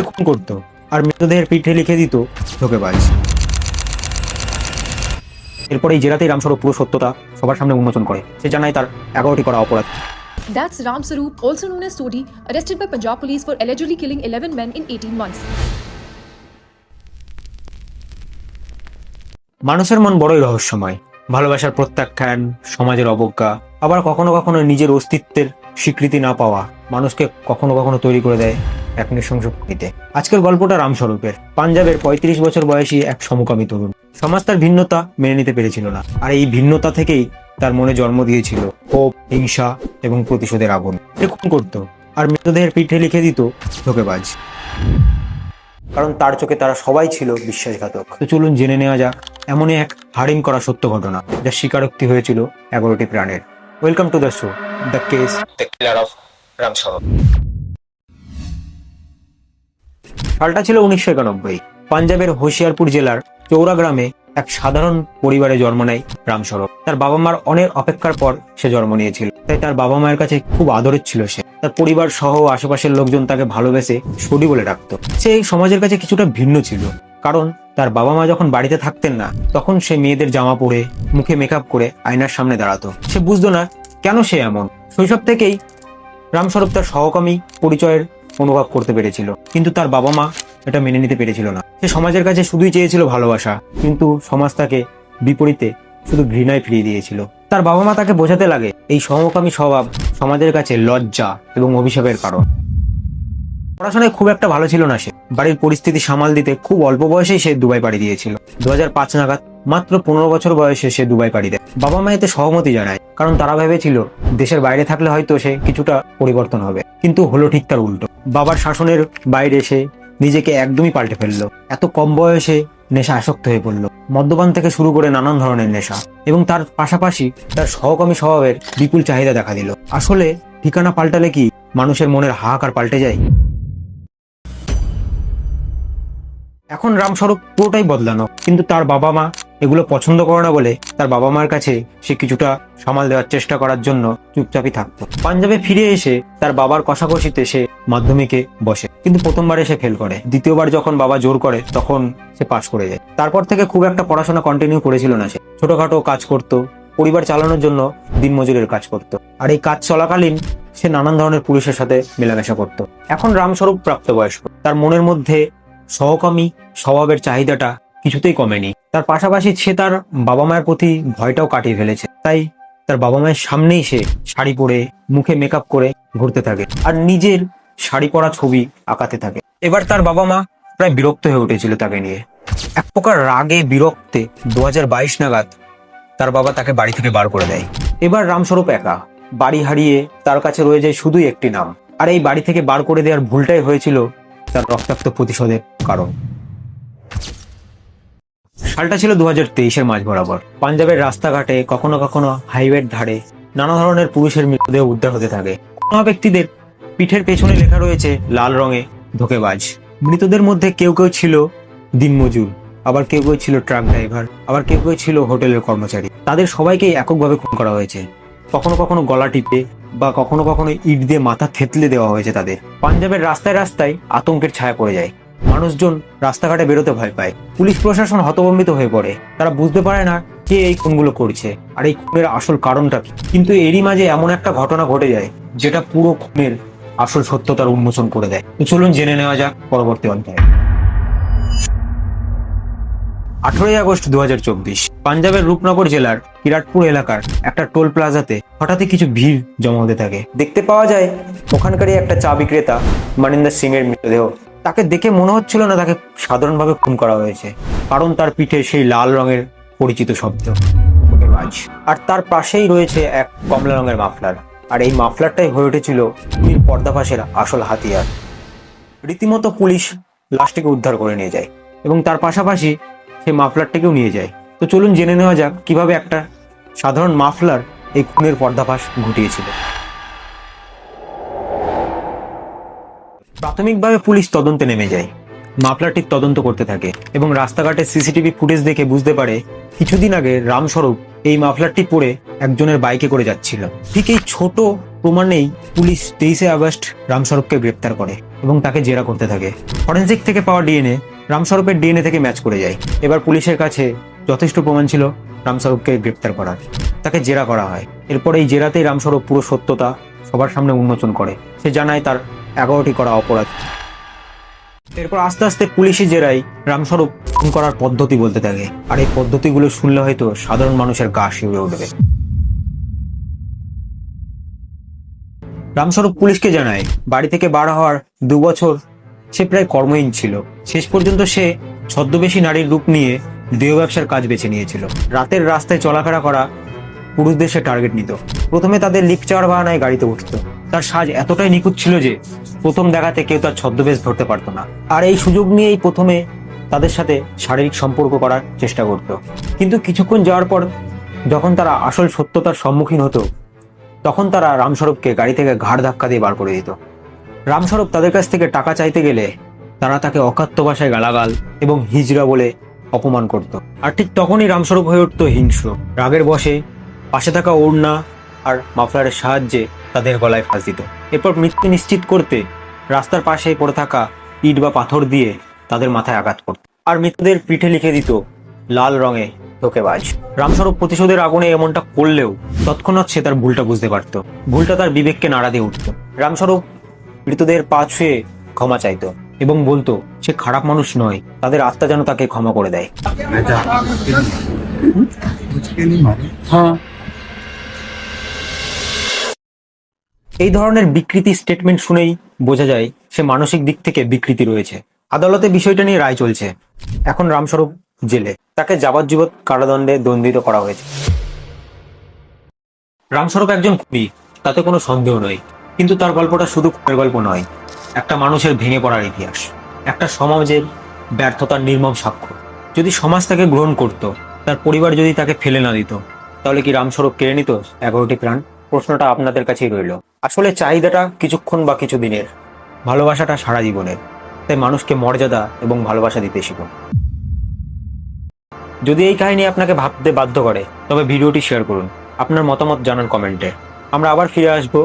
খুন করত আর মৃতদেহের পিঠে লিখে দিত ধোঁকেবাজ। এরপর এই জেরাতেই রামস্বরূপ পুরো সত্যতা সবার সামনে উন্মোচন করে। সে জানায় তার 11টি করা অপরাধ। That's Ram Saroop, also known as Sodhi, arrested by Punjab police for allegedly killing 11 men in 18 months. মানুষের মন বড়ই রহস্যময়। ভালোবাসার প্রত্যাখ্যান, সমাজের অবজ্ঞা, আবার কখনো কখনো নিজের অস্তিত্বের স্বীকৃতি না পাওয়া মানুষকে কখনো কখনো তৈরি করে দেয় এক নৃশংস প্রকৃতিতে। আজকের গল্পটা রামস্বরূপের। পাঞ্জাবের 35 বছর বয়সী এক সমকামী তরুণ। সমাজ তার ভিন্নতা মেনে নিতে পেরেছিল না, আর এই ভিন্নতা থেকেই তার মনে জন্ম দিয়েছিল ক্ষোভ, হিংসা এবং প্রতিশোধের আগুন। সে খুন করত আর মৃতদেহের পিঠে লিখে দিত ধোঁকেবাজ, কারণ তার চোখে তারা সবাই ছিল বিশ্বাসঘাতক। তো চলুন জেনে নেওয়া যাক এমনই এক হারিম করা সত্য ঘটনা, যার স্বীকারোক্তি হয়েছিল 11টি প্রাণের। Welcome to the show, the case the killer of Ramswarup. সালটা ছিল 1991। পাঞ্জাবের হোশিয়ারপুর জেলার চৌরা গ্রামে এক সাধারণ পরিবারে জন্ম নেয় রামস্বরূপ। তার বাবা মার অনেক অপেক্ষার পর সে জন্ম নিয়েছিল, তাই তার বাবা মায়ের কাছে খুব আদরের ছিল সে। তার পরিবার সহ আশেপাশের লোকজন তাকে ভালোবেসে সোডি বলে ডাকতো। সে এই সমাজের কাছে কিছুটা ভিন্ন ছিল, কারণ তার বাবা মা যখন বাড়িতে থাকতেন না, তখন সে মেয়েদের জামা পরে মুখে মেকআপ করে আয়নার সামনে দাঁড়াতো। সে বুঝতো না কেন সে এমন। শৈশব থেকেই রামস্বরূপ তার সহকর্মী পরিচয়ের অনুভব করতে পেরেছিল, কিন্তু তার বাবা মা এটা মেনে নিতে পেরেছিল না। সে সমাজের কাছে শুধুই চেয়েছিল ভালোবাসা, কিন্তু সমাজ তাকে বিপরীতে শুধু ঘৃণায় ফিরিয়ে দিয়েছিল। তার বাবা মা তাকে বোঝাতে লাগে এই সমকামী স্বভাব সমাজের কাছে লজ্জা এবং অভিশাপের কারণ। পড়াশোনায় খুব একটা ভালো ছিল না সে। বাড়ির পরিস্থিতি সামাল দিতে খুব অল্প বয়সেই সে দুবাই পাড়ি দিয়েছিল। 2005 নাগাদ, মাত্র 15 বছর বয়সে সে দুবাই পাড়ি দেয়। বাবা মা এতে সহমতি জানায়, কারণ তারা ভেবেছিল দেশের বাইরে থাকলে হয়তো সে কিছুটা পরিবর্তন হবে, কিন্তু হলো ঠিক তার উল্টো। বাবার শাসনের বাইরে সে নিজেকে একদমই পাল্টে ফেললো। এত কম বয়সে নেশা আসক্ত হয়ে পড়লো, মদ্যপান থেকে শুরু করে নানান ধরনের নেশা, এবং তার পাশাপাশি তার সহকর্মী স্বভাবের বিপুল চাহিদা দেখা দিল। আসলে ঠিকানা পাল্টালে কি মানুষের মনের হাহাকার পাল্টে যায়? এখন রামস্বরূপ পুরোটাই বদলানো, কিন্তু তার বাবা মা এগুলো পছন্দ করে না বলে তার বাবা মার কাছে সে কিছুটা সামাল দেওয়ার চেষ্টা করার জন্য চুপচাপই থাকতো। পাঞ্জাবে ফিরে এসে তার বাবার কষাকষিতে সে মাধ্যমিকে বসে, কিন্তু প্রথমবারে সে ফেল করে। দ্বিতীয়বার যখন বাবা জোর করে, তখন সে পাশ করে যায়। তারপর থেকে খুব একটা পড়াশোনা কন্টিনিউ করেছিল না সে। ছোটখাটো কাজ করত, পরিবার চালানোর জন্য দিনমজুরের কাজ করত, আর এই কাজ চলাকালীন সে নানান ধরনের পুরুষের সাথে মেলামেশা করত। এখন রামস্বরূপ প্রাপ্তবয়স্ক, তার মনের মধ্যে সহকর্মী স্বভাবের চাহিদাটা কিছুতেই কমেনি। তার পাশাপাশি সে তার বাবা মায়ের প্রতি ভয়টাও কাটিয়ে ফেলেছে। তাই তার বাবা মায়ের সামনেই সে শাড়ি পরে মুখে মেকআপ করে ঘুরতে থাকে আর নিজের শাড়ি পরা ছবি আঁকাতে থাকে। এবার তার বাবা মা প্রায় বিরক্ত হয়ে উঠেছিল তাকে নিয়ে। এক প্রকার রাগে বিরক্তে 2022 নাগাদ তার বাবা তাকে বাড়ি থেকে বার করে দেয়। এবার রামস্বরূপ একা, বাড়ি হারিয়ে তার কাছে রয়ে যায় শুধুই একটি নাম। আর এই বাড়ি থেকে বার করে দেওয়ার ভুলটাই হয়েছিল তার রক্তাক্ত প্রতিশোধের কারণ। সালটা ছিল 2023-এর মাঝ বরাবর। পাঞ্জাবের রাস্তাঘাটে, কখনো কখনো হাইওয়ের ধারে নানা ধরনের পুরুষের মৃতদেহ উদ্ধার হতে থাকে। কোনো ব্যক্তিদের পিঠের পেছনে লেখা রয়েছে লাল রঙে ধোঁকেবাজ। মৃতদের মধ্যে কেউ কেউ ছিল দিনমজুর, আবার কেউ কেউ ছিল ট্রাক ড্রাইভার, আবার কেউ কেউ ছিল হোটেলের কর্মচারী। তাদের সবাইকেই এককভাবে খুন করা হয়েছে। কখনো কখনো গলা টিপে বা কখনো কখনো ইট দিয়ে মাথা থেতলে দেওয়া হয়েছে তাদের। পাঞ্জাবের রাস্তায় রাস্তায় আতঙ্কের ছায়া পড়ে যায়। মানুষজন রাস্তাঘাটে বেরোতে ভয় পায়। পুলিশ প্রশাসন হতভম্বিত হয়ে পড়ে। তারা বুঝতে পারে না কে এই খুনগুলো করছে আর এই খুনের আসল কারণটা কি। কিন্তু এরই মাঝে এমন একটা ঘটনা ঘটে যায় যেটা পুরো খুনের আসল সত্যতার উন্মোচন করে দেয়। তো চলুন জেনে নেওয়া যাক পরবর্তী অধ্যায়ে। 18 আগস্ট 2024 পাঞ্জাবের রূপনগর জেলার কিরাটপুর এলাকার একটা টোল প্লাজাতে হঠাৎই কিছু ভিড় জমা হতে থাকে। দেখতে পাওয়া যায় ওখানকারই একটা চা বিক্রেতা মানিন্দর সিং এর মৃতদেহ। তাকে দেখে মনে হচ্ছিল না তাকে সাধারণভাবে খুন করা হয়েছে, কারণ তার পিঠে সেই লাল রঙের পরিচিত শব্দ ধোঁকেবাজ। আর তার পাশেই রয়েছে এক কমলা রঙের মাফলার, আর এই মাফলারটাই হয়ে উঠেছিল খুনির পর্দাফাশের আসল হাতিয়ার। রীতিমতো পুলিশ লাশটিকে উদ্ধার করে নিয়ে যায় এবং তার পাশাপাশি সেই মাফলারটিকেও নিয়ে যায়। তো চলুন জেনে নেওয়া যাক কিভাবে একটা সাধারণ মাফলার এই খুনের পর্দাফাশ ঘটিয়েছিল। প্রাথমিকভাবে পুলিশ তদন্তে নেমে যায়, মাফলারটির তদন্ত করতে থাকে এবং রাস্তাঘাটে সিসিটিভি ফুটেজ দেখে বুঝতে পারে কিছুদিন আগে রামস্বরূপ এই মাফলারটি পরে একজনের বাইকে করে যাচ্ছিল। ঠিক এই ছোট প্রমাণেই পুলিশ 23 আগস্ট রামস্বরূপকে গ্রেপ্তার করে এবং তাকে জেরা করতে থাকে। ফরেনসিক থেকে পাওয়া ডিএনএ রামস্বরূপের ডিএনএ থেকে ম্যাচ করে যায়। এবার পুলিশের কাছে যথেষ্ট প্রমাণ ছিল রামস্বরূপকে গ্রেপ্তার করার। তাকে জেরা করা হয়। এরপর এই জেরাতেই রামস্বরূপ পুরো সত্যতা সবার সামনে উন্মোচন করে। সে জানায় তার 11টি করা অপরাধ। এরপর আস্তে আস্তে পুলিশি জেরাই রামস্বরূপ খুন করার পদ্ধতি বলতে থাকে। আর এই পদ্ধতিগুলো শুনলে হয়তো সাধারণ মানুষের গা শিউরে উঠবে। রামস্বরূপ পুলিশকে জানায় বাড়ি থেকে বার হওয়ার 2 বছর সে প্রায় কর্মহীন ছিল। শেষ পর্যন্ত সে ছদ্মবেশী নারীর রূপ নিয়ে দেহ ব্যবসার কাজ বেছে নিয়েছিল। রাতের রাস্তায় চলাফেরা করা পুরুষদের সে টার্গেট নিত। প্রথমে তাদের লিফট চাওয়ার বাহানায় গাড়িতে উঠত। তার সাজ এতটাই নিখুঁত ছিল যে প্রথম দেখাতে কেউ তার ছদ্মবেশ ধরতে পারতো না। আর এই সুযোগ নিয়েই প্রথমে তাদের সাথে শারীরিক সম্পর্ক করার চেষ্টা করত। কিন্তু কিছুক্ষণ যাওয়ার পর যখন তারা আসল সত্যতার সম্মুখীন হতো তখন তারা রামস্বরূপকে গাড়ি থেকে ঘাড় ধাক্কা দিয়ে বার করে দিত। রামস্বরূপ তাদের কাছ থেকে টাকা চাইতে গেলে তারা তাকে অকাত্য ভাষায় গালাগাল এবং হিজড়া বলে অপমান করত। আর ঠিক তখনই রামস্বরূপ হয়ে উঠত হিংস্র। রাগের বশে পাশে থাকা ওড়না আর মাফলারের সাহায্যে তাদের গলায় ফাঁস দিত। এরপর মৃত্যু নিশ্চিত করতে রাস্তার পাশে পড়ে থাকা ইট বা পাথর দিয়ে তাদের মাথায় আঘাত করত। আর মৃতদের পিঠে লিখে দিত লাল রঙে ধোঁকেবাজ। রামস্বরূপ প্রতিশোধের আগুনে এমনটা করলেও তৎক্ষণাৎ সে তার ভুলটা বুঝতে পারত। ভুলটা তার বিবেককে নাড়া দিয়ে উঠত। রামস্বরূপ মৃতদের পা ছুঁয়ে ক্ষমা চাইতো এবং বলতো সে খারাপ মানুষ নয়, তাদের আত্মা যেন তাকে ক্ষমা করে দেয়। এই ধরনের বিকৃতি স্টেটমেন্ট শুনেই বোঝা যায় সে মানসিক দিক থেকে বিকৃতি রয়েছে। আদালতে বিষয়টা নিয়ে রায় চলছে। এখন রামস্বরূপ জেলে, তাকে যাবজ্জীবন কারাদণ্ডে দণ্ডিত করা হয়েছে। রামস্বরূপ একজন খুনি, তাতে কোনো সন্দেহ নয়। কিন্তু তার গল্পটা শুধু খুনের গল্প নয়, একটা মানুষের ভেঙে পড়ার ইতিহাস, একটা সমাজের ব্যর্থতার নির্মম সাক্ষ্য। যদি সমাজ তাকে গ্রহণ করত, তার পরিবার যদি তাকে ফেলে না দিত, তাহলে কি রামস্বরূপ কেড়ে নিত 11টি প্রাণ? প্রশ্নটা আপনাদের কাছেই রইল। আসলে চাহিদাটা কিছুক্ষণ বা কিছুদিনের, ভালোবাসাটা সারা জীবনের। তাই মানুষকে মর্যাদা এবং ভালোবাসা দিতে শিখুন। যদি এই কাহিনী আপনাকে ভাবতে বাধ্য করে তবে ভিডিওটি শেয়ার করুন, আপনার মতামত জানান কমেন্টে। আমরা আবার ফিরে আসবো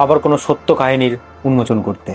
আবার কোনো সত্য কাহিনীর উন্মোচন করতে।